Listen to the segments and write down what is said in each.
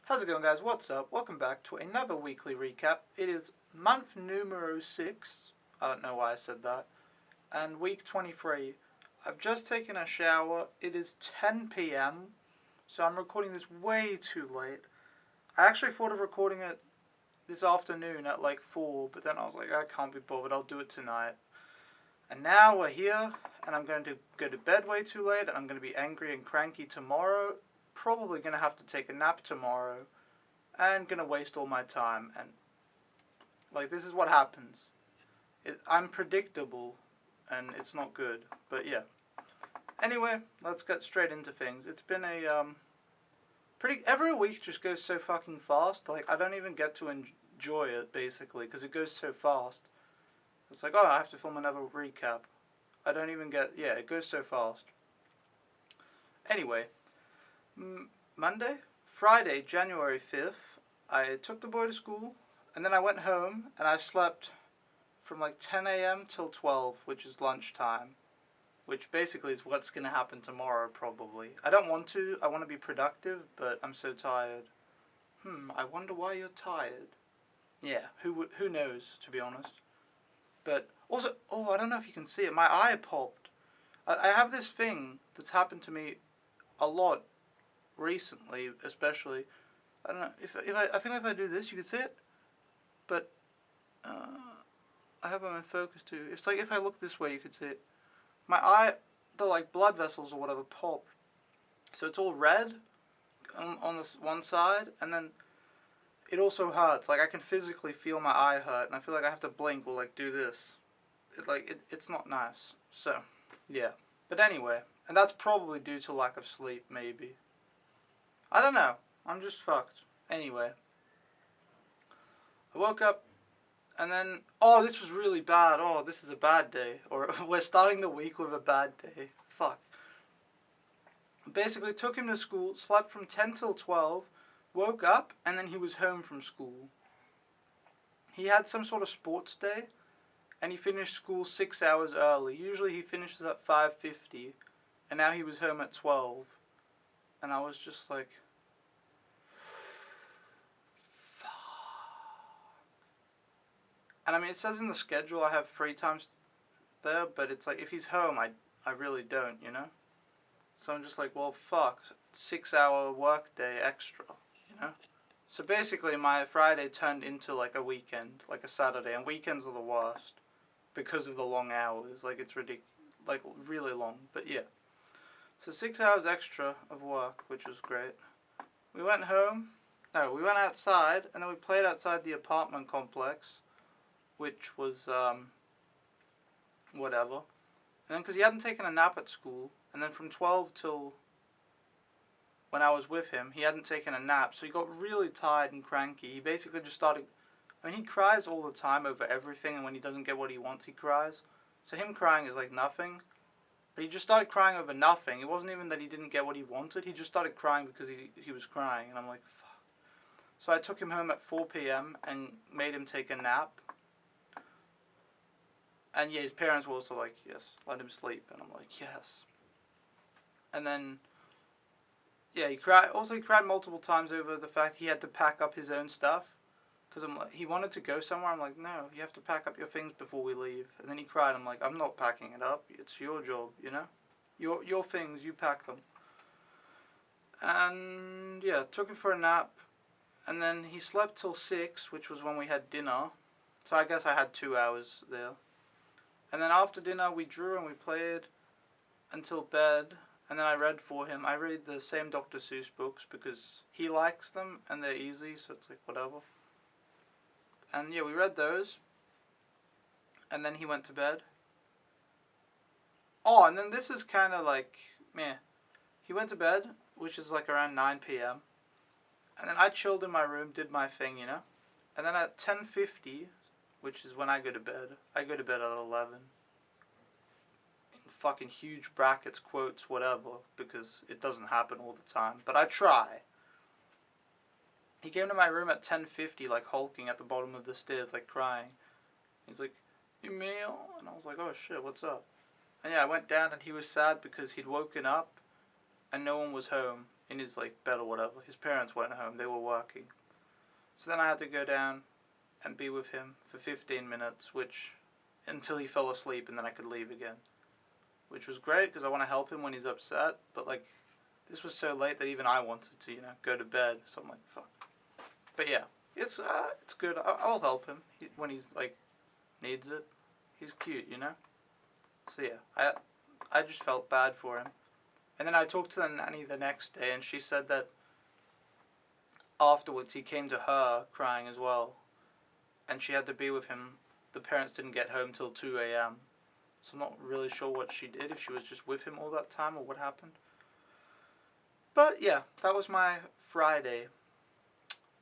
How's it going, guys? What's up? Welcome back to another weekly recap. It is month numero 6. I don't know why I said that. And week 23. I've just taken a shower. It is 10 p.m. So I'm recording this way too late. I actually thought of recording it this afternoon at like 4, but then I was like, I can't be bothered. I'll do it tonight. And now we're here, and I'm going to go to bed way too late, and I'm going to be angry and cranky tomorrow. Probably going to have to take a nap tomorrow. And going to waste all my time. And, like, this is what happens. I'm predictable, and it's not good. But, yeah. Anyway, let's get straight into things. It's been a, every week just goes so fucking fast. Like, I don't even get to enjoy it, basically, because it goes so fast. It's like, oh, I have to film another recap. I don't even get, yeah, it goes so fast. Anyway, Friday, January 5th, I took the boy to school, and then I went home, and I slept from like 10 a.m. till 12, which is lunchtime, which basically is what's going to happen tomorrow, probably. I don't want to, I want to be productive, but I'm so tired. I wonder why you're tired. Yeah, who knows, to be honest. But also, I don't know if you can see it, my eye popped. I have this thing that's happened to me a lot recently, especially. I don't know, I think if I do this, you can see it. But, I have it in focus too. It's like if I look this way, you can see it. My eye, the like blood vessels or whatever pop. So it's all red on this one side, and then it also hurts. Like I can physically feel my eye hurt, and I feel like I have to blink or like do this. It's not nice. So, yeah. But anyway, and that's probably due to lack of sleep, maybe. I don't know. I'm just fucked. Anyway. I woke up, and then, this was really bad. This is a bad day. Or, we're starting the week with a bad day. Fuck. Basically, took him to school, slept from 10 till 12, woke up, and then he was home from school. He had some sort of sports day, and he finished school 6 hours early. Usually he finishes at 5:50, and now he was home at 12. And I was just like, fuck. And I mean, it says in the schedule I have free times there, but it's like, if he's home, I really don't, you know? So I'm just like, well, fuck, 6 hour work day extra, you know? So basically my Friday turned into like a weekend, like a Saturday, and weekends are the worst because of the long hours. Like, it's ridiculous, like really long, but yeah. So 6 hours extra of work, which was great. We went outside, and then we played outside the apartment complex, which was, whatever. And then, because he hadn't taken a nap at school, and then from 12 till when I was with him, he hadn't taken a nap, so he got really tired and cranky. He basically just started, he cries all the time over everything, and when he doesn't get what he wants, he cries. So him crying is like nothing. But he just started crying over nothing. It wasn't even that he didn't get what he wanted. He just started crying because he was crying. And I'm like, fuck. So I took him home at 4 p.m. and made him take a nap. And yeah, his parents were also like, yes, let him sleep. And I'm like, yes. And then, yeah, he cried. Also, he cried multiple times over the fact he had to pack up his own stuff. Because I'm like, he wanted to go somewhere. I'm like, no, you have to pack up your things before we leave. And then he cried. I'm like, I'm not packing it up. It's your job, you know? Your things, you pack them. And yeah, took him for a nap. And then he slept till 6, which was when we had dinner. So I guess I had 2 hours there. And then after dinner, we drew and we played until bed. And then I read for him. I read the same Dr. Seuss books because he likes them and they're easy, so it's like whatever. And yeah, we read those. And then he went to bed. And then this is kind of like, meh. He went to bed, which is like around 9 p.m. And then I chilled in my room, did my thing, you know. And then at 10:50, which is when I go to bed at 11. In fucking huge brackets, quotes, whatever, because it doesn't happen all the time. But I try. He came to my room at 10:50, like hulking at the bottom of the stairs, like crying. He's like, Emil? And I was like, oh shit, what's up? And yeah, I went down and he was sad because he'd woken up and no one was home. in his like bed or whatever. His parents weren't home; they were working. So then I had to go down and be with him for 15 minutes, which until he fell asleep, and then I could leave again, which was great because I want to help him when he's upset. But like, this was so late that even I wanted to, go to bed. So I'm like, fuck. But yeah, it's good. I'll help him when he's like needs it. He's cute, So yeah, I just felt bad for him. And then I talked to the nanny the next day, and she said that afterwards he came to her crying as well, and she had to be with him. The parents didn't get home till 2 a.m. So I'm not really sure what she did, if she was just with him all that time or what happened. But yeah, that was my Friday.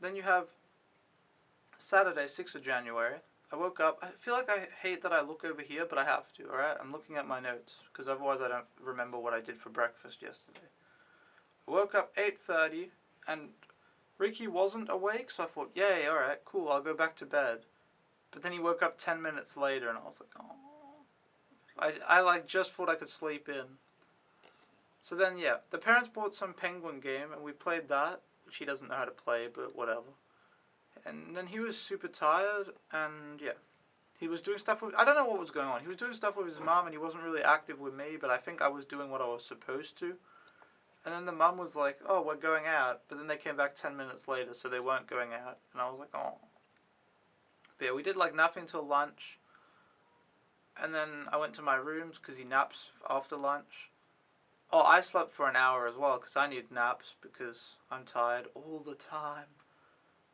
Then you have Saturday, 6th of January. I woke up. I feel like I hate that I look over here, but I have to, alright? I'm looking at my notes, because otherwise I don't remember what I did for breakfast yesterday. I woke up 8:30, and Ricky wasn't awake, so I thought, yay, alright, cool, I'll go back to bed. But then he woke up 10 minutes later, and I was like, oh. I like just thought I could sleep in. So then, yeah, the parents bought some Penguin game, and we played that, which he doesn't know how to play, but whatever. And then he was super tired, and yeah, he was doing stuff with, I don't know what was going on. He was doing stuff with his mum, and he wasn't really active with me, but I think I was doing what I was supposed to. And then the mum was like, oh, we're going out, but then they came back 10 minutes later, so they weren't going out, and I was like, oh. But yeah, we did like nothing till lunch, and then I went to my rooms, because he naps after lunch. Oh, I slept for an hour as well, because I need naps, because I'm tired all the time.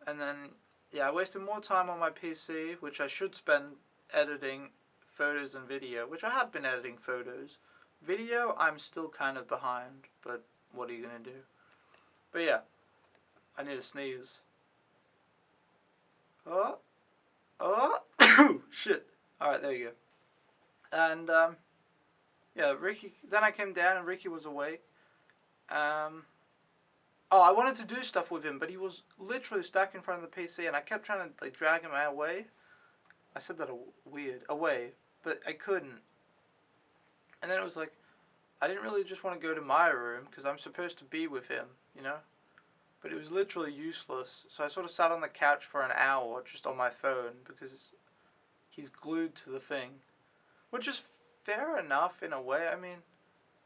And then, yeah, I wasted more time on my PC, which I should spend editing photos and video, which I have been editing photos. Video, I'm still kind of behind, but what are you going to do? But yeah, I need a sneeze. Oh, shit. Alright, there you go. And, yeah, Ricky, then I came down and Ricky was awake. Oh, I wanted to do stuff with him, but he was literally stuck in front of the PC, and I kept trying to like drag him away. I said that away, but I couldn't. And then it was like, I didn't really just want to go to my room, because I'm supposed to be with him, But it was literally useless, so I sort of sat on the couch for an hour, just on my phone, because he's glued to the thing. Which is fair enough, in a way. I mean,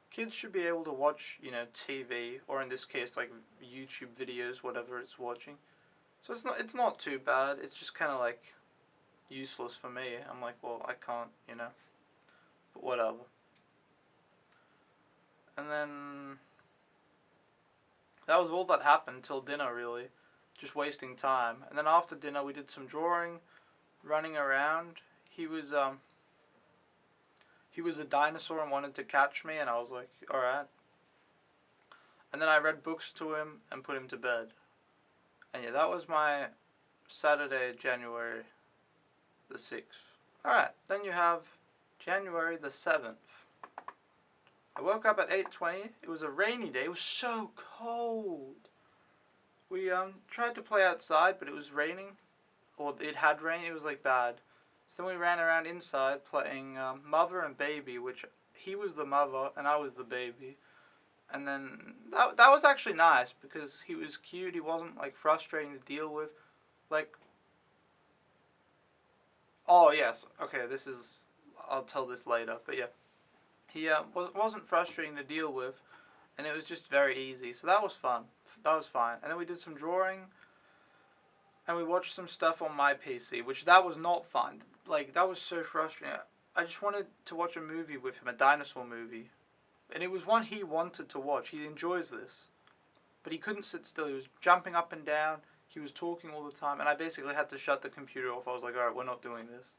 kids should be able to watch, TV, or in this case, like YouTube videos, whatever it's watching. So it's not too bad. It's just kind of like useless for me. I'm like, well, I can't, but whatever. And then that was all that happened till dinner, really, just wasting time. And then after dinner, we did some drawing, running around. He was a dinosaur and wanted to catch me, and I was like, alright. And then I read books to him and put him to bed. And yeah, that was my Saturday, January the 6th. Alright, then you have January the 7th. I woke up at 8:20. It was a rainy day. It was so cold. We tried to play outside, but it was raining. Or it had rained. It was like bad. So then we ran around inside playing mother and baby, which he was the mother and I was the baby. And then that was actually nice, because he was cute. He wasn't like frustrating to deal with. Like, oh yes, okay, I'll tell this later, but yeah. He wasn't frustrating to deal with, and it was just very easy. So that was fun. That was fine. And then we did some drawing, and we watched some stuff on my PC, which that was not fun. Like, that was so frustrating. I just wanted to watch a movie with him, a dinosaur movie. And it was one he wanted to watch. He enjoys this. But he couldn't sit still. He was jumping up and down. He was talking all the time. And I basically had to shut the computer off. I was like, alright, we're not doing this.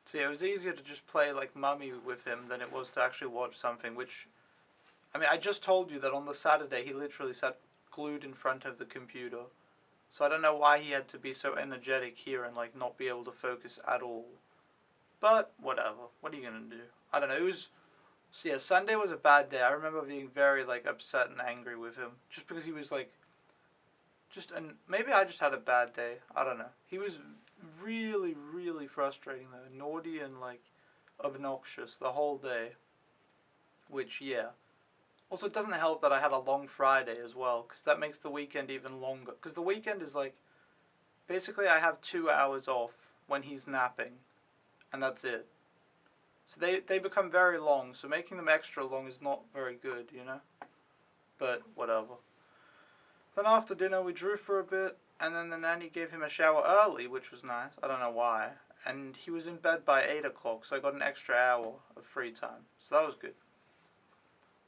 So yeah, it was easier to just play like Mummy with him than it was to actually watch something, which, I mean, I just told you that on the Saturday he literally sat glued in front of the computer. So I don't know why he had to be so energetic here and like not be able to focus at all. But whatever. What are you gonna do? I don't know. It was, so yeah, Sunday was a bad day. I remember being very like upset and angry with him, just because he was like, and maybe I just had a bad day. I don't know. He was really, really frustrating though. Naughty and like obnoxious the whole day. Which, yeah. Also, it doesn't help that I had a long Friday as well, because that makes the weekend even longer. Because the weekend is like, basically I have 2 hours off when he's napping, and that's it. So they become very long, so making them extra long is not very good, you know? But whatever. Then after dinner we drew for a bit, and then the nanny gave him a shower early, which was nice. I don't know why. And he was in bed by 8 o'clock, so I got an extra hour of free time. So that was good.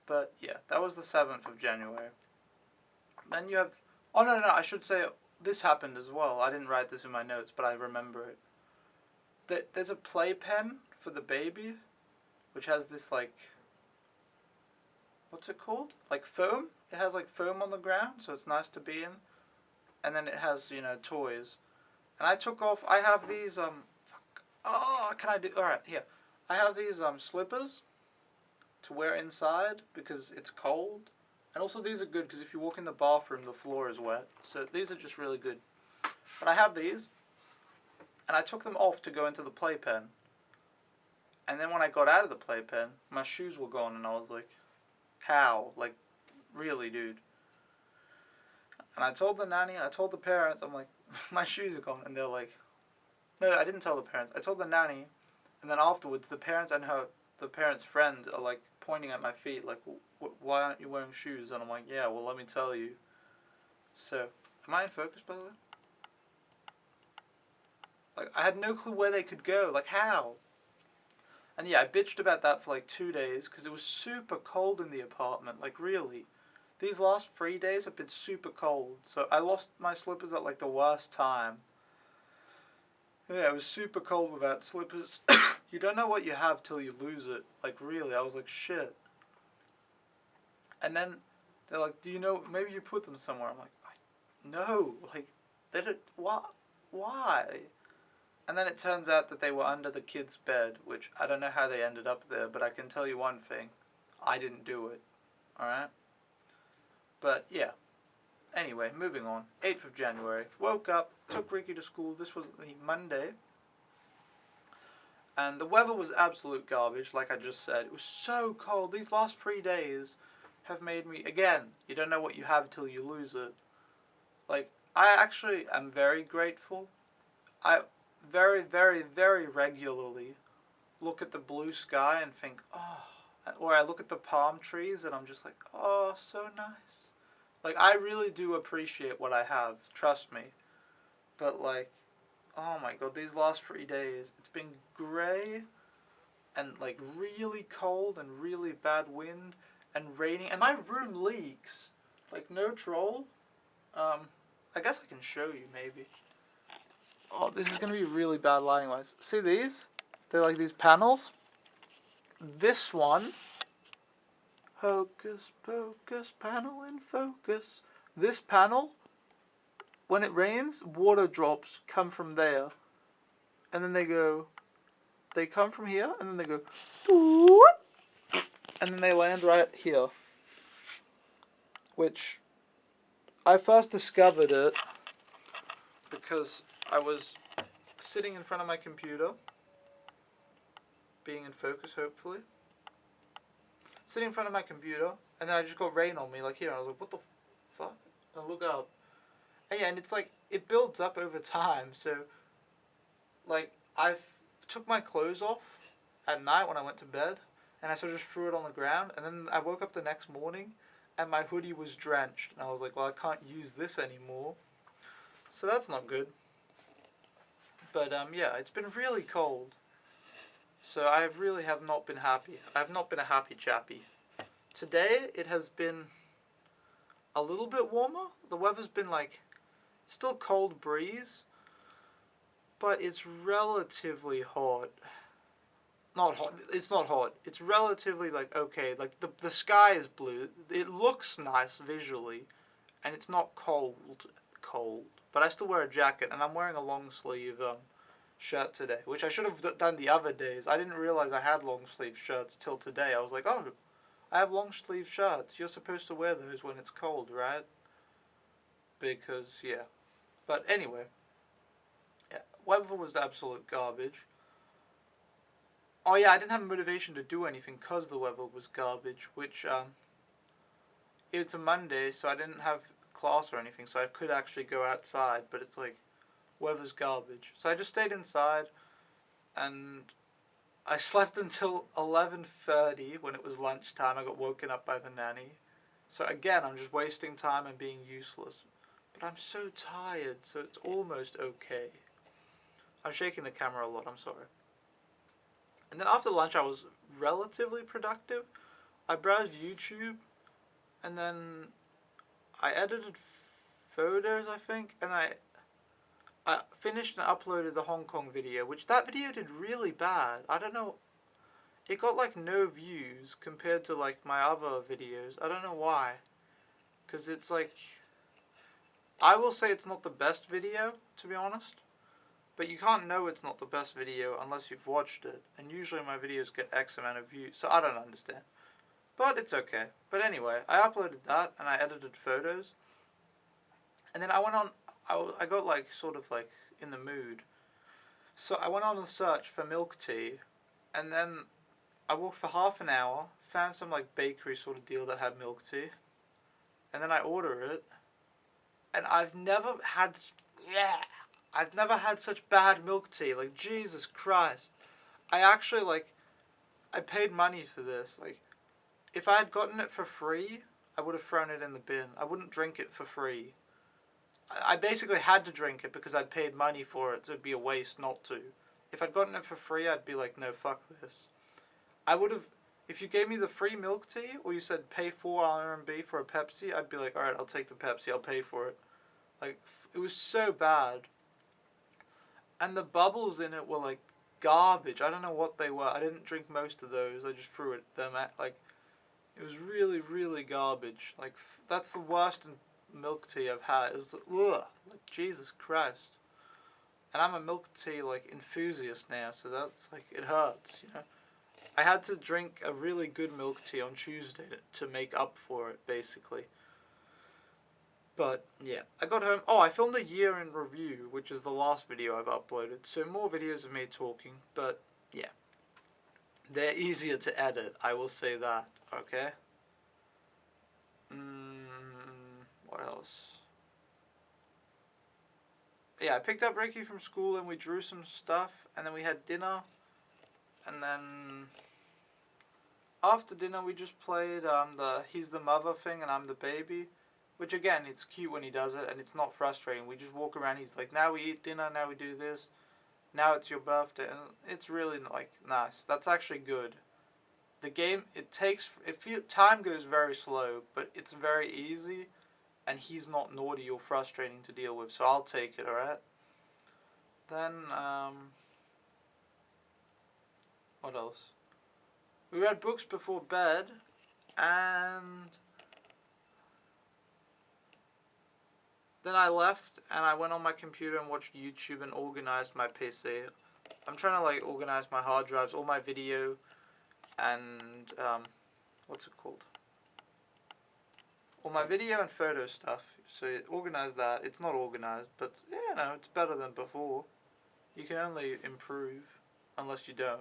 But yeah, that was the 7th of January. Then you have... Oh no, I should say this happened as well. I didn't write this in my notes, but I remember it. There's a playpen for the baby, which has this like... What's it called? Like foam? It has like foam on the ground, so it's nice to be in. And then it has, you know, toys. And I took off... I have these... Fuck. Oh, can I do... Alright, here. I have these slippers to wear inside because it's cold. And also these are good because if you walk in the bathroom, the floor is wet. So these are just really good. But I have these, and I took them off to go into the playpen. And then when I got out of the playpen, my shoes were gone, and I was like, how? Like, really, dude? And I told the nanny, I told the parents, I'm like, my shoes are gone. And they're like, no, I didn't tell the parents. I told the nanny, and then afterwards, the parents and the parents' friend are like pointing at my feet, like, why aren't you wearing shoes? And I'm like, yeah, well, let me tell you. So, am I in focus, by the way? Like, I had no clue where they could go. Like, how? And yeah, I bitched about that for like 2 days because it was super cold in the apartment. Like, really. These last 3 days have been super cold. So I lost my slippers at like the worst time. Yeah, it was super cold without slippers. You don't know what you have till you lose it. Like, really, I was like, shit. And then they're like, do you know, maybe you put them somewhere. I'm like, no. Like, they don't, why? And then it turns out that they were under the kid's bed, which I don't know how they ended up there, but I can tell you one thing. I didn't do it. Alright? But, yeah. Anyway, moving on. 8th of January. Woke up, took Ricky to school. This was the Monday. And the weather was absolute garbage, like I just said. It was so cold. These last 3 days have made me... Again, you don't know what you have till you lose it. Like, I actually am very grateful. I very, very, very regularly look at the blue sky and think, oh... Or I look at the palm trees and I'm just like, oh, so nice. Like, I really do appreciate what I have, trust me. But, like, oh my god, these last 3 days, it's been grey and, like, really cold and really bad wind and raining. And my room leaks. Like, no troll. I guess I can show you, maybe. Oh, this is going to be really bad lighting-wise. See these? They're like these panels. This one... Hocus pocus, panel in focus. This panel, when it rains, water drops come from there. And then they come from here, and then they go, and then they land right here. Which, I first discovered it because I was sitting in front of my computer, being in focus, hopefully. Sitting in front of my computer, and then I just got rain on me, like here. I was like, what the fuck? And I look up. And yeah, and it's like, it builds up over time, so, like, I took my clothes off at night when I went to bed, and I sort of just threw it on the ground, and then I woke up the next morning, and my hoodie was drenched, and I was like, well, I can't use this anymore. So that's not good. But, yeah, it's been really cold. So I really have not been happy. I have not been a happy chappy. Today it has been a little bit warmer. The weather's been like, still cold breeze, but it's relatively hot. Not hot. It's not hot. It's relatively like okay. Like the sky is blue. It looks nice visually, and it's not cold. But I still wear a jacket, and I'm wearing a long sleeve shirt today, which I should have done the other days. I didn't realize I had long sleeve shirts till today. I was like, oh, I have long sleeve shirts. You're supposed to wear those when it's cold, right? Because, yeah. But anyway, yeah, weather was absolute garbage. Oh yeah, I didn't have motivation to do anything because the weather was garbage, which it's a Monday, so I didn't have class or anything, so I could actually go outside, but it's like, weather's garbage. So I just stayed inside, and I slept until 11:30 when it was lunchtime. I got woken up by the nanny. So again, I'm just wasting time and being useless. But I'm so tired, so it's almost okay. I'm shaking the camera a lot, I'm sorry. And then after lunch, I was relatively productive. I browsed YouTube, and then I edited photos, I think, and I finished and uploaded the Hong Kong video, which that video did really bad. I don't know. It got like no views compared to like my other videos. I don't know why. Because it's like, I will say it's not the best video, to be honest. But you can't know it's not the best video unless you've watched it. And usually my videos get X amount of views, so I don't understand. But it's okay. But anyway, I uploaded that and I edited photos. And then I went on, I got like sort of like in the mood. So I went on a search for milk tea. And then I walked for half an hour, found some like bakery sort of deal that had milk tea. And then I order it. And I've never had such bad milk tea. Like, Jesus Christ. I actually, like, I paid money for this. Like, if I had gotten it for free, I would have thrown it in the bin. I wouldn't drink it for free. I basically had to drink it because I'd paid money for it, so it'd be a waste not to. If I'd gotten it for free, I'd be like, no, fuck this. I would have, if you gave me the free milk tea, or you said pay 4 RMB for a Pepsi, I'd be like, alright, I'll take the Pepsi, I'll pay for it. Like, it was so bad. And the bubbles in it were like garbage. I don't know what they were. I didn't drink most of those. I just threw them at, like, it was really, really garbage. Like, that's the worst milk tea I've had. It was like, Jesus Christ. And I'm a milk tea, like, enthusiast now, so that's, like, it hurts, you know. I had to drink a really good milk tea on Tuesday to make up for it, basically. But, yeah. I got home. Oh, I filmed a year in review, which is the last video I've uploaded. So more videos of me talking, but, yeah. They're easier to edit, I will say that, okay? What else? Yeah, I picked up Ricky from school and we drew some stuff, and then we had dinner, and then after dinner we just played the he's the mother thing and I'm the baby, which again, it's cute when he does it and it's not frustrating. We just walk around, he's like, now we eat dinner, now we do this, now it's your birthday, and it's really like nice. That's actually good. The game, time goes very slow, but it's very easy, and he's not naughty or frustrating to deal with, so I'll take it, alright? Then, what else? We read books before bed, and then I left, and I went on my computer and watched YouTube and organized my PC. I'm trying to, like, organize my hard drives, all my video, and, what's it called? All my video and photo stuff. So organize that. It's not organized, but, yeah, no, it's better than before. You can only improve, unless you don't.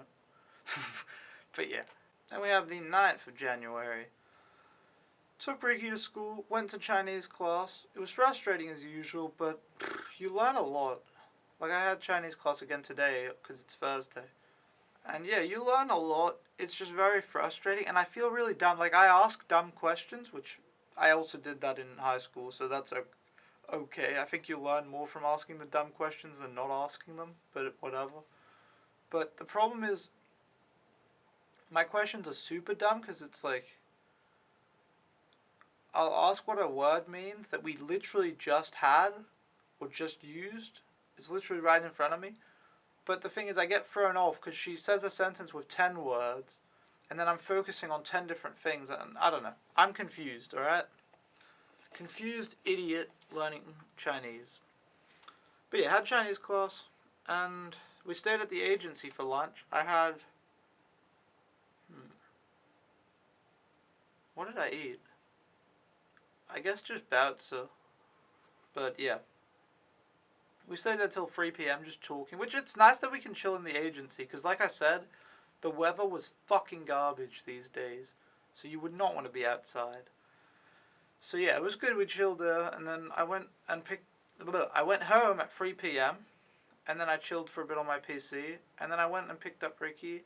But, yeah. Then we have the 9th of January. Took Ricky to school, went to Chinese class. It was frustrating as usual, but you learn a lot. Like, I had Chinese class again today, because it's Thursday. And yeah, you learn a lot. It's just very frustrating, and I feel really dumb. Like, I ask dumb questions, which I also did that in high school, so that's okay. I think you learn more from asking the dumb questions than not asking them, but whatever. But the problem is, my questions are super dumb, because it's like, I'll ask what a word means that we literally just had, or just used. It's literally right in front of me. But the thing is, I get thrown off because she says a sentence with 10 words, and then I'm focusing on 10 different things, and I don't know. I'm confused, alright? Confused idiot learning Chinese. But yeah, had Chinese class, and we stayed at the agency for lunch. I had... What did I eat? I guess just baozi. But yeah. We stayed there till 3 p.m. just talking, which it's nice that we can chill in the agency, because like I said, the weather was fucking garbage these days, so you would not want to be outside. So yeah, it was good. We chilled there, and then I went home at 3 p.m. and then I chilled for a bit on my PC, and then I went and picked up Ricky,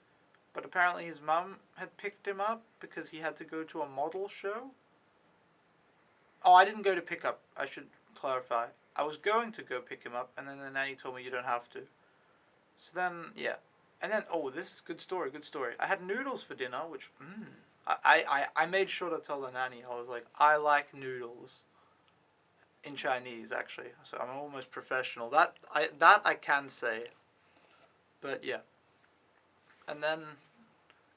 but apparently his mum had picked him up because he had to go to a model show. Oh, I didn't go to pick up. I should clarify. I was going to go pick him up, and then the nanny told me you don't have to. So then, yeah. And then, oh, this is good story, good story. I had noodles for dinner, which, I made sure to tell the nanny. I was like, I like noodles. In Chinese, actually. So I'm almost professional. That I can say. But, yeah. And then,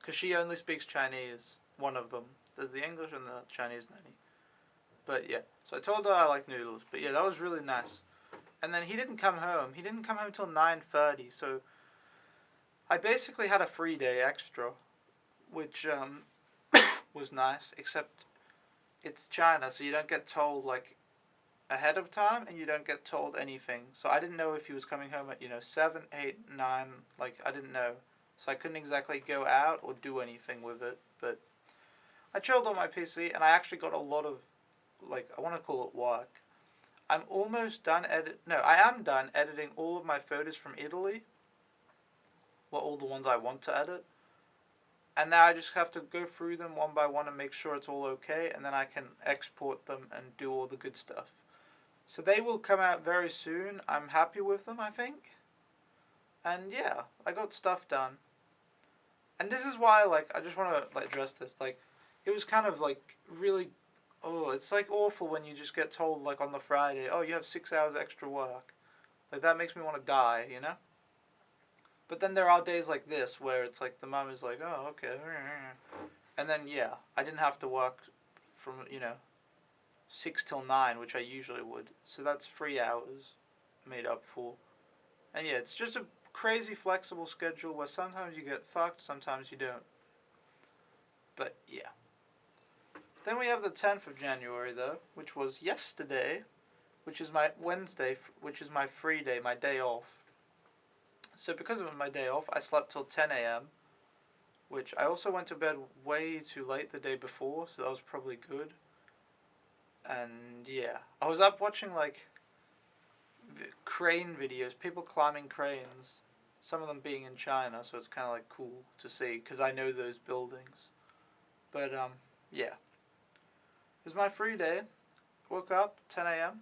because she only speaks Chinese, one of them. There's the English and the Chinese nanny. But, yeah. So I told her I like noodles. But, yeah, that was really nice. And then he didn't come home. He didn't come home till 9:30. So I basically had a free day extra, which was nice. Except it's China, so you don't get told like ahead of time, and you don't get told anything. So I didn't know if he was coming home at 7, 8, 9. Like I didn't know, so I couldn't exactly go out or do anything with it. But I chilled on my PC, and I actually got a lot of I want to call it work. I'm almost done I am done editing all of my photos from Italy. Well, all the ones I want to edit. And now I just have to go through them one by one and make sure it's all okay, and then I can export them and do all the good stuff. So they will come out very soon. I'm happy with them, I think. And yeah, I got stuff done. And this is why, I just want to, address this. It was kind of, really, it's, awful when you just get told, on the Friday, oh, you have 6 hours extra work. That makes me want to die, you know? But then there are days like this where it's the mom is like, oh, okay. And then, yeah, I didn't have to work from, 6 till 9, which I usually would. So that's 3 hours made up for. And yeah, it's just a crazy flexible schedule where sometimes you get fucked, sometimes you don't. But yeah. Then we have the 10th of January, though, which was yesterday, which is my Wednesday, which is my free day, my day off. So because it was my day off, I slept till 10 a.m., which I also went to bed way too late the day before, so that was probably good. And yeah, I was up watching crane videos, people climbing cranes, some of them being in China, so it's kind of cool to see, because I know those buildings. But yeah, it was my free day. Woke up 10 a.m.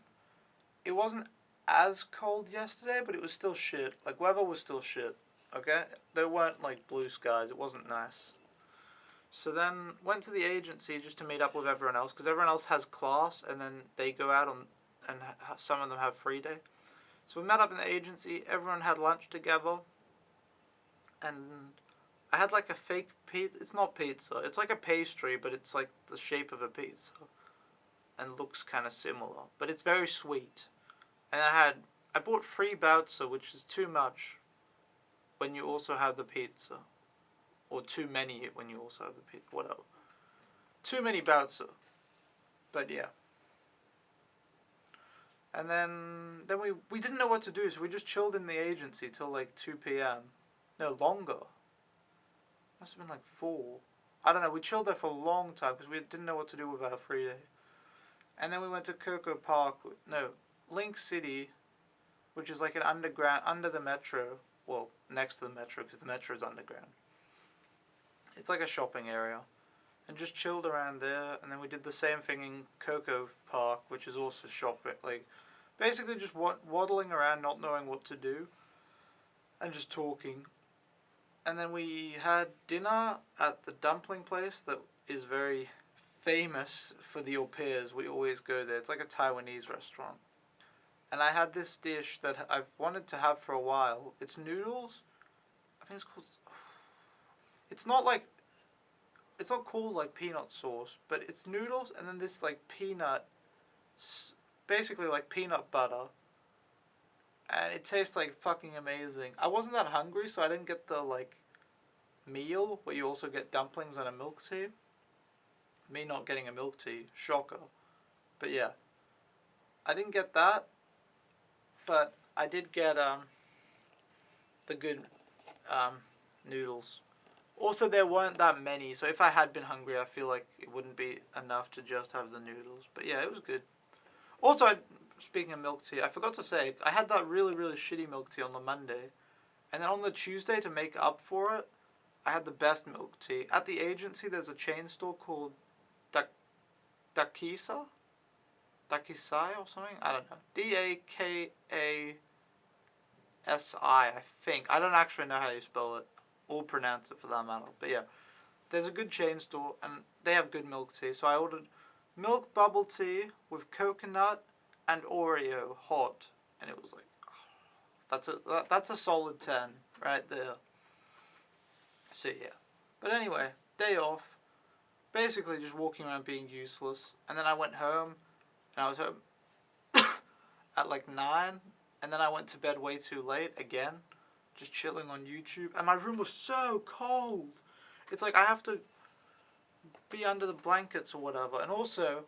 It wasn't as cold yesterday, but it was still shit. Weather was still shit, okay? There weren't, blue skies. It wasn't nice. So then went to the agency just to meet up with everyone else, because everyone else has class, and then they go out and some of them have free day. So we met up in the agency. Everyone had lunch together, and I had, a fake pizza. It's not pizza. It's a pastry, but it's, the shape of a pizza, and looks kind of similar. But it's very sweet. And I bought 3 baozi, which is too much when you also have the pizza. Or too many when you also have the pizza, whatever. Too many baozi. But yeah. And then we didn't know what to do, so we just chilled in the agency till 2 p.m. No, longer. Must have been 4. I don't know, we chilled there for a long time because we didn't know what to do with our free day. And then we went to Link City, which is an underground, under the metro. Well, next to the metro, because the metro is underground. It's a shopping area. And just chilled around there. And then we did the same thing in Coco Park, which is also shopping. Basically just waddling around, not knowing what to do. And just talking. And then we had dinner at the dumpling place that is very famous for the au pairs. We always go there. It's a Taiwanese restaurant. And I had this dish that I've wanted to have for a while. It's noodles. I think it's called... It's not called peanut sauce, but it's noodles and then this peanut... Basically peanut butter. And it tastes fucking amazing. I wasn't that hungry, so I didn't get the meal where you also get dumplings and a milk tea. Me not getting a milk tea. Shocker. But yeah. I didn't get that. But I did get the good noodles. Also, there weren't that many, so if I had been hungry, I feel like it wouldn't be enough to just have the noodles. But yeah, it was good. Also, speaking of milk tea, I forgot to say, I had that really, really shitty milk tea on the Monday. And then on the Tuesday, to make up for it, I had the best milk tea. At the agency, there's a chain store called Dakisa? Dakisai or something? I don't know. Dakasi, I think. I don't actually know how you spell it or pronounce it for that matter. But yeah, there's a good chain store and they have good milk tea. So I ordered milk bubble tea with coconut and Oreo hot. And it was like, that's a solid 10 right there. So yeah. But anyway, day off. Basically just walking around being useless. And then I went home. And I was home at like 9. And then I went to bed way too late again. Just chilling on YouTube. And my room was so cold. It's like I have to be under the blankets or whatever. And also,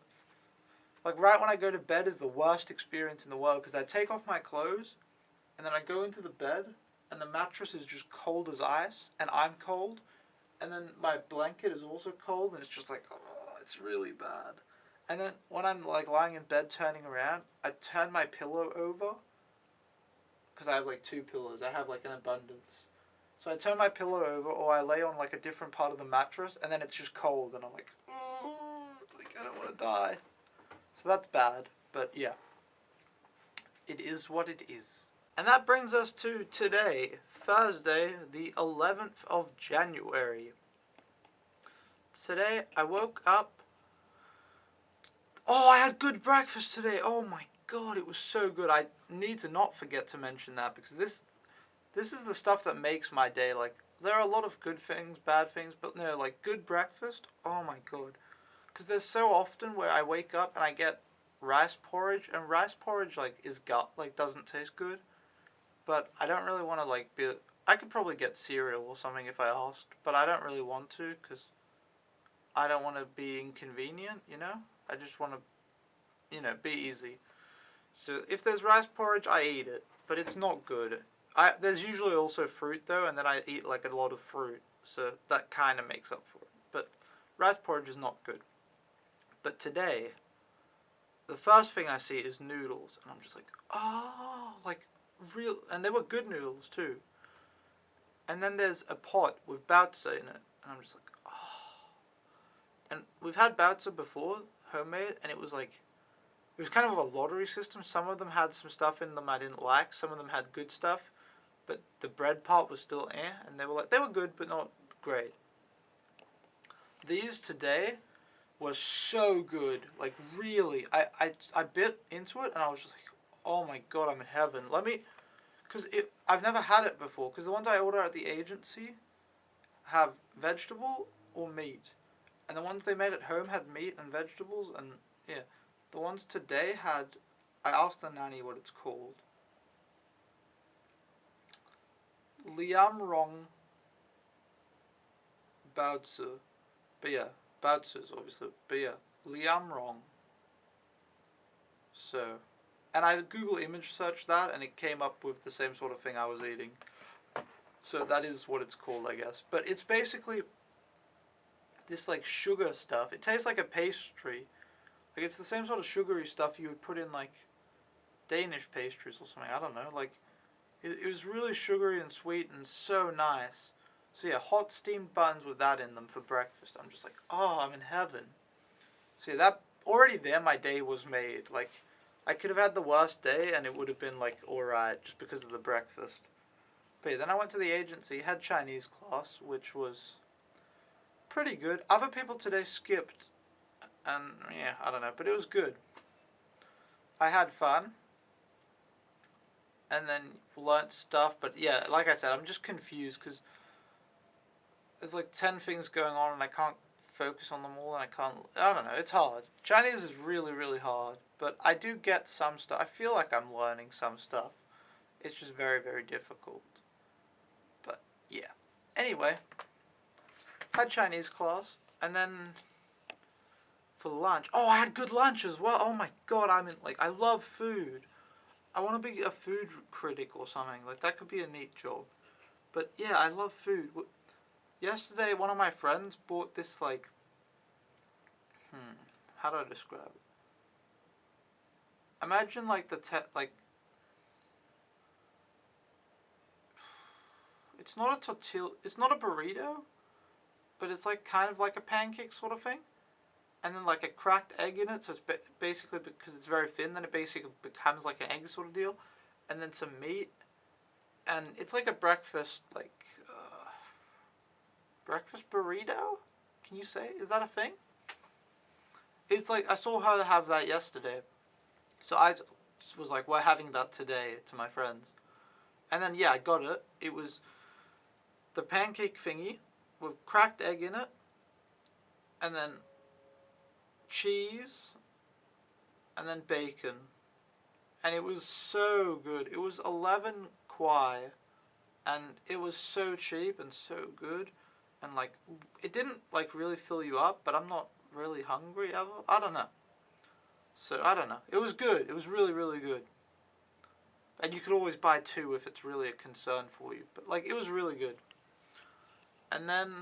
like right when I go to bed is the worst experience in the world. Because I take off my clothes. And then I go into the bed. And the mattress is just cold as ice. And I'm cold. And then my blanket is also cold. And it's just like, oh, it's really bad. And then when I'm like lying in bed turning around, I turn my pillow over. Because I have like 2 pillows. I have like an abundance. So I turn my pillow over or I lay on like a different part of the mattress. And then it's just cold. And I'm like, oh, like I don't want to die. So that's bad. But yeah. It is what it is. And that brings us to today, Thursday, the 11th of January. Today, I woke up. Oh, I had good breakfast today. Oh my god, it was so good. I need to not forget to mention that because this is the stuff that makes my day. Like, there are a lot of good things, bad things, but no, like good breakfast. Oh my god. Because there's so often where I wake up and I get rice porridge, and rice porridge like is doesn't taste good. But I don't really want to like be. I could probably get cereal or something if I asked, but I don't really want to because I don't want to be inconvenient. I just want to, be easy. So if there's rice porridge, I eat it, but it's not good. There's usually also fruit though, and then I eat like a lot of fruit, so that kind of makes up for it. But rice porridge is not good. But today, the first thing I see is noodles, and I'm just like, oh, like real, and they were good noodles too. And then there's a pot with baozi in it, and I'm just like, oh. And we've had baozi before, homemade, and it was kind of a lottery system. Some of them had some stuff in them I didn't like. Some of them had good stuff, but the bread part was still and they were good, but not great. These today were so good, like really. I bit into it and I was just like, oh my god, I'm in heaven. Because I've never had it before. Because the ones I order at the agency have vegetable or meat, and the ones they made at home had meat and vegetables, and yeah. The ones today had, I asked the nanny what it's called. Liam Rong Baozi. But yeah, Baozi is obviously, but yeah, Liam Rong. So, and I Google image searched that and it came up with the same sort of thing I was eating. So that is what it's called, I guess. But it's basically this like sugar stuff. It tastes like a pastry. Like, it's the same sort of sugary stuff you would put in, like, Danish pastries or something. I don't know. Like, it was really sugary and sweet and so nice. So, yeah, hot steamed buns with that in them for breakfast. I'm just like, oh, I'm in heaven. So, yeah, that, already there, my day was made. Like, I could have had the worst day and it would have been, like, alright, just because of the breakfast. But yeah, then I went to the agency, had Chinese class, which was pretty good. Other people today skipped. And, yeah, I don't know, but it was good. I had fun. And then learnt stuff, but yeah, like I said, I'm just confused because there's like 10 things going on and I can't focus on them all and I don't know, it's hard. Chinese is really, really hard, but I do get some stuff. I feel like I'm learning some stuff. It's just very, very difficult. But, yeah. Anyway, had Chinese class, and then for lunch. Oh, I had good lunch as well. Oh my god, I love food. I want to be a food critic or something. Like, that could be a neat job. But yeah, I love food. Yesterday, one of my friends bought this, like, how do I describe it? Imagine, like, it's not a tortilla, it's not a burrito, but it's, like, kind of like a pancake sort of thing. And then, like, a cracked egg in it, so it's basically, because it's very thin, then it basically becomes, like, an egg sort of deal. And then some meat. And it's like a breakfast, like, breakfast burrito? Can you say? Is that a thing? It's like, I saw her have that yesterday. So I just was like, we're having that today to my friends. And then, yeah, I got it. It was the pancake thingy with cracked egg in it. And then cheese. And then bacon. And it was so good. It was 11 kwai. And it was so cheap and so good. And, like, it didn't, like, really fill you up, but I'm not really hungry ever. I don't know. So, I don't know. It was good. It was really, really good. And you could always buy two if it's really a concern for you. But, like, it was really good. And then,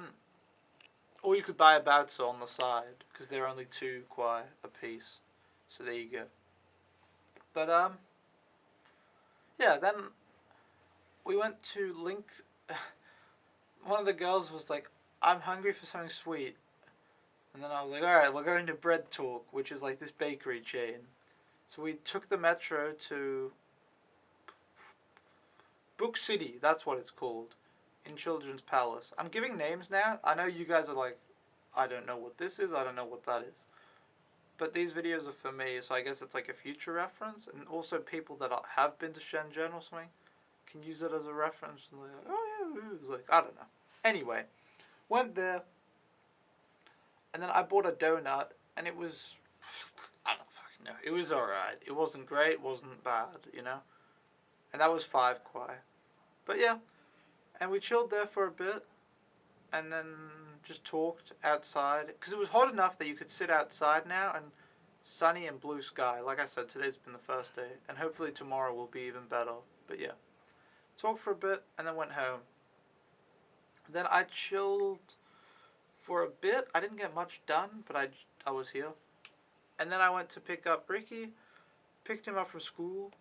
or you could buy a baozi on the side, because they're only 2 kwai a piece. So, there you go. But, yeah, then we went to Link. One of the girls was like, I'm hungry for something sweet. And then I was like, alright, we're going to Bread Talk, which is like this bakery chain. So we took the metro to Book City, that's what it's called, in Children's Palace. I'm giving names now. I know you guys are like, I don't know what this is, I don't know what that is. But these videos are for me, so I guess it's like a future reference. And also people that have been to Shenzhen or something can use it as a reference. And they're like, oh yeah, like, I don't know. Anyway, went there. And then I bought a donut, and it was, I don't fucking know. It was alright. It wasn't great, it wasn't bad, you know? And that was 5 kwai. But yeah, and we chilled there for a bit, and then just talked outside. Because it was hot enough that you could sit outside now, and sunny and blue sky. Like I said, today's been the first day, and hopefully tomorrow will be even better. But yeah, talked for a bit, and then went home. Then I chilled for a bit. I didn't get much done, but I was here. And then I went to pick up Ricky, picked him up from school,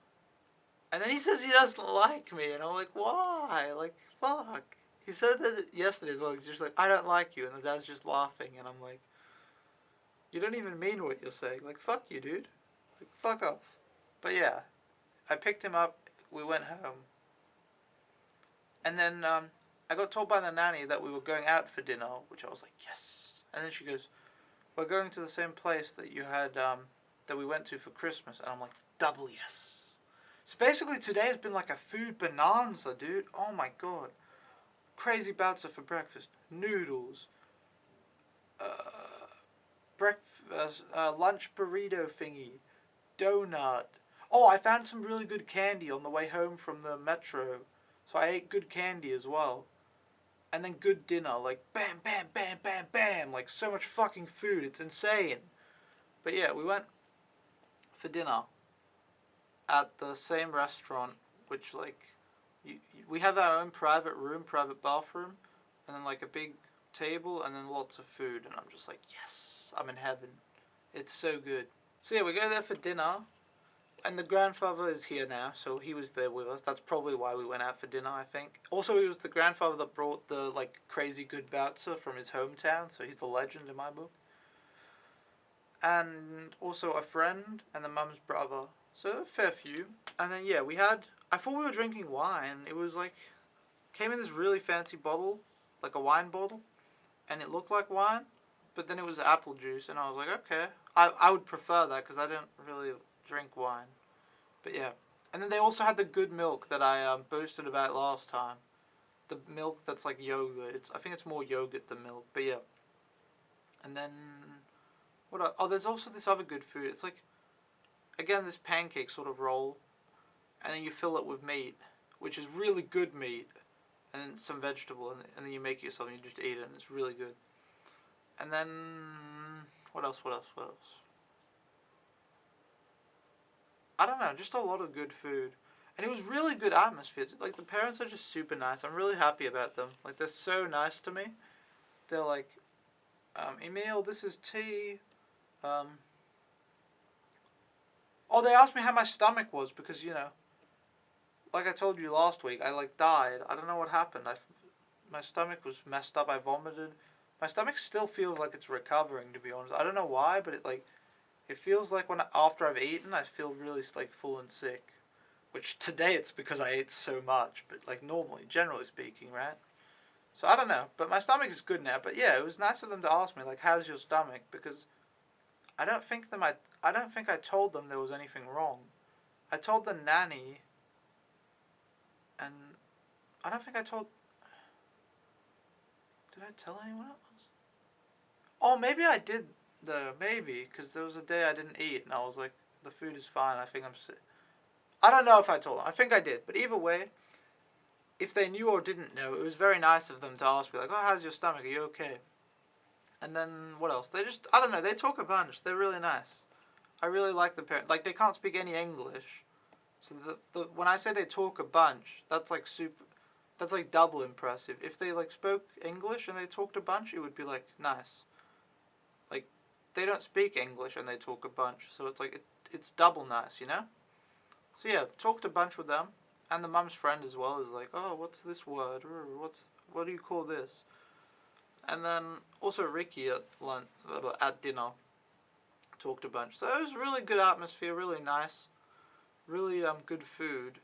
and then he says he doesn't like me, and I'm like, why? Like, fuck. He said that yesterday as well. He's just like, I don't like you, and the dad's just laughing, and I'm like, you don't even mean what you're saying. Like, fuck you, dude. Like, fuck off. But yeah, I picked him up, we went home, and then I got told by the nanny that we were going out for dinner, which I was like, yes. And then she goes, we're going to the same place that you had, that we went to for Christmas. And I'm like, double yes. So basically today has been like a food bonanza, dude. Oh my god. Crazy baozi for breakfast. Noodles. Lunch burrito thingy. Donut. Oh, I found some really good candy on the way home from the metro. So I ate good candy as well. And then good dinner, like bam, bam, bam, bam, bam, like so much fucking food, it's insane. But yeah, we went for dinner at the same restaurant, which like, we have our own private room, private bathroom, and then like a big table, and then lots of food, and I'm just like, yes, I'm in heaven. It's so good. So yeah, we go there for dinner. And the grandfather is here now, so he was there with us. That's probably why we went out for dinner, I think. Also, he was the grandfather that brought the, like, crazy good baozi from his hometown, so he's a legend in my book. And also a friend and the mum's brother. So, a fair few. And then, yeah, I thought we were drinking wine. It was, like, came in this really fancy bottle, like a wine bottle, and it looked like wine, but then it was apple juice, and I was like, okay. I would prefer that, because I don't really drink wine. But yeah. And then they also had the good milk that I boasted about last time. The milk that's like yogurt. I think it's more yogurt than milk. But yeah. And then there's also this other good food. It's like, again, this pancake sort of roll, and then you fill it with meat, which is really good meat, and then some vegetable, and then you make it yourself and you just eat it, and it's really good. And then what else? I don't know, just a lot of good food. And it was really good atmosphere. Like, the parents are just super nice. I'm really happy about them. Like, they're so nice to me. they're like, Emil, this is tea. Um, oh, they asked me how my stomach was because, like I told you last week, I like died. I don't know what happened. My stomach was messed up. I vomited. My stomach still feels like it's recovering, to be honest. I don't know why, but it feels like after I've eaten, I feel really like full and sick. Which today it's because I ate so much, but like normally, generally speaking, right? So I don't know, but my stomach is good now. But yeah, it was nice of them to ask me like, "How's your stomach?" Because I don't think I told them there was anything wrong. I told the nanny, and I don't think I told. Did I tell anyone else? Oh, maybe I did. Maybe because there was a day I didn't eat, and I was like, "The food is fine. I think I'm sick." I don't know if I told them. I think I did, but either way, if they knew or didn't know, it was very nice of them to ask me like, "Oh, how's your stomach? Are you okay?" And then what else? They just I don't know. They talk a bunch. They're really nice. I really like the parents. Like they can't speak any English, so when I say they talk a bunch, that's like super. That's like double impressive. If they like spoke English and they talked a bunch, it would be like nice. Like they don't speak English and they talk a bunch, so it's like it's double nice, you know. So yeah, talked a bunch with them, and the mum's friend as well is like, oh, what's this word? Or what do you call this? And then also Ricky at lunch, at dinner talked a bunch. So it was really good atmosphere, really nice, really good food,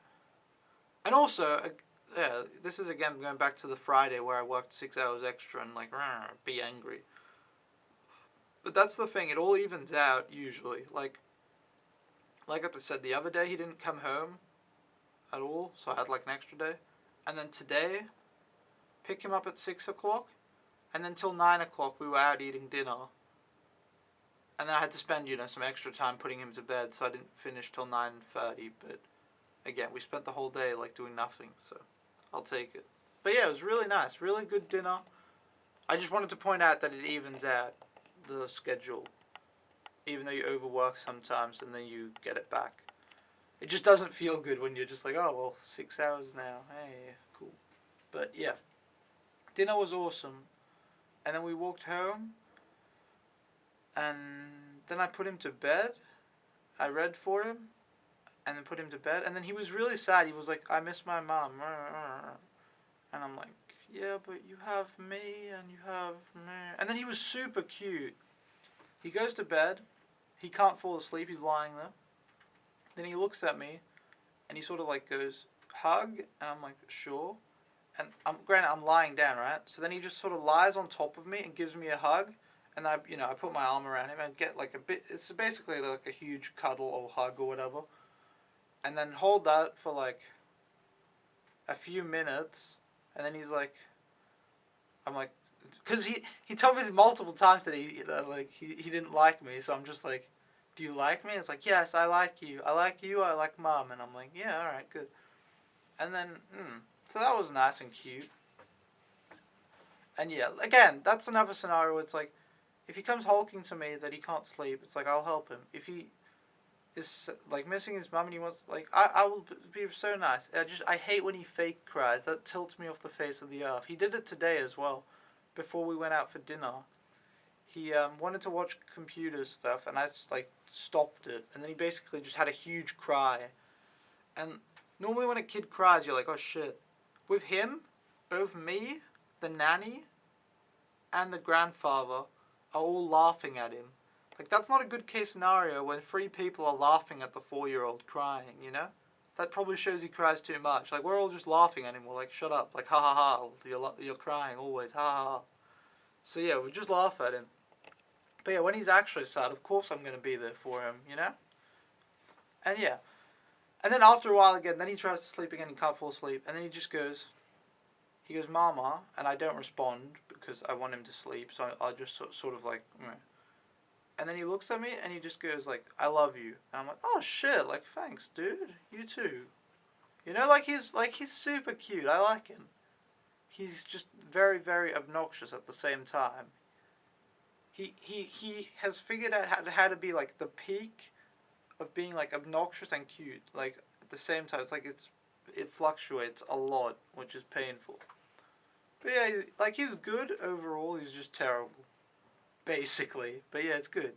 and also yeah, this is again going back to the Friday where I worked 6 hours extra and like be angry. But that's the thing; it all evens out usually. Like I said, the other day he didn't come home at all, so I had like an extra day, and then today, pick him up at 6 o'clock, and then till 9 o'clock we were out eating dinner. And then I had to spend, some extra time putting him to bed, so I didn't finish till 9:30. But again, we spent the whole day like doing nothing, so I'll take it. But yeah, it was really nice, really good dinner. I just wanted to point out that it evens out the schedule, even though you overwork sometimes and then you get it back. It just doesn't feel good when you're just like, oh well, 6 hours now. Hey, cool. But yeah, dinner was awesome, and then we walked home, and then I put him to bed. I read for him, and then put him to bed. And then he was really sad. He was like, I miss my mom. And I'm like, yeah, but you have me, and you have me. And then he was super cute. He goes to bed. He can't fall asleep. He's lying there. Then he looks at me, and he sort of like goes, hug. And I'm like, sure. And granted, I'm lying down, right? So then he just sort of lies on top of me and gives me a hug. And I put my arm around him and get like a bit. It's basically like a huge cuddle or hug or whatever. And then hold that for like a few minutes, and then he's like, I'm like, because he told me multiple times that he didn't like me. So I'm just like, do you like me? It's like, yes, I like you. I like you. I like mom. And I'm like, yeah, all right, good. And then, so that was nice and cute. And yeah, again, that's another scenario where it's like, if he comes hulking to me that he can't sleep, it's like, I'll help him. If he is like missing his mum and he wants, like, I will be so nice. I hate when he fake cries. That tilts me off the face of the earth. He did it today as well, before we went out for dinner. He wanted to watch computer stuff, and I just like stopped it, and then he basically just had a huge cry. And normally when a kid cries, you're like, oh shit. With him, both me, the nanny, and the grandfather are all laughing at him. Like, that's not a good case scenario when 3 people are laughing at the 4-year-old crying, you know? That probably shows he cries too much. Like, we're all just laughing at him. We're like, shut up. Like, ha ha ha. You're crying always. Ha ha ha. So yeah, we just laugh at him. But yeah, when he's actually sad, of course I'm going to be there for him, you know? And yeah. And then after a while again, then he tries to sleep again, he can't fall asleep. And then he goes, Mama, and I don't respond because I want him to sleep. So I'll just sort of like, meh. And then he looks at me and he just goes like, I love you. And I'm like, oh shit, like thanks, dude. You too. You know, he's super cute. I like him. He's just very, very obnoxious at the same time. He has figured out how to be like the peak of being like obnoxious and cute. Like at the same time, it's like it fluctuates a lot, which is painful. But yeah, like he's good overall. He's just terrible, basically. But yeah, it's good.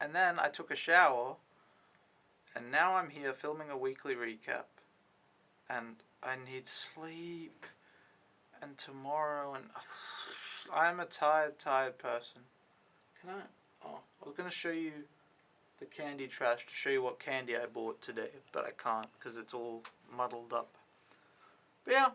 And then I took a shower, and now I'm here filming a weekly recap. And I need sleep. And tomorrow, and I'm a tired person. Can I? Oh, I was gonna show you the candy trash to show you what candy I bought today, but I can't because it's all muddled up. But yeah,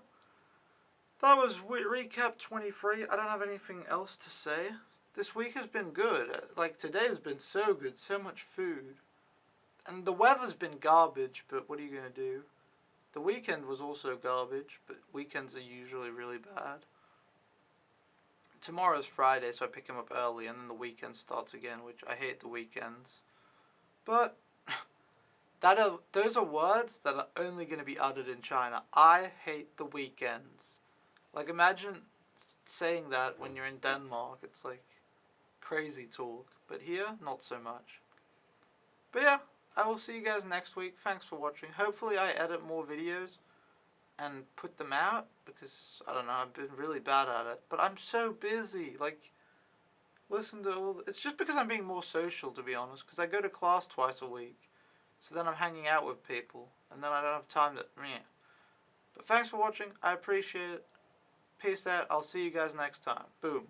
that was recap 23. I don't have anything else to say. This week has been good. Like today has been so good, so much food. And the weather's been garbage, but what are you gonna do? The weekend was also garbage, but weekends are usually really bad. Tomorrow's Friday, so I pick him up early, and then the weekend starts again, which I hate the weekends. But those are words that are only going to be uttered in China. I hate the weekends. Like imagine saying that when you're in Denmark. It's like crazy talk. But here, not so much. But yeah, I will see you guys next week. Thanks for watching. Hopefully I edit more videos and put them out, because I don't know, I've been really bad at it. But I'm so busy. Like, listen to all it's just because I'm being more social, to be honest, because I go to class twice a week. So then I'm hanging out with people, and then I don't have time to But thanks for watching. I appreciate it. Peace out. I'll see you guys next time. Boom.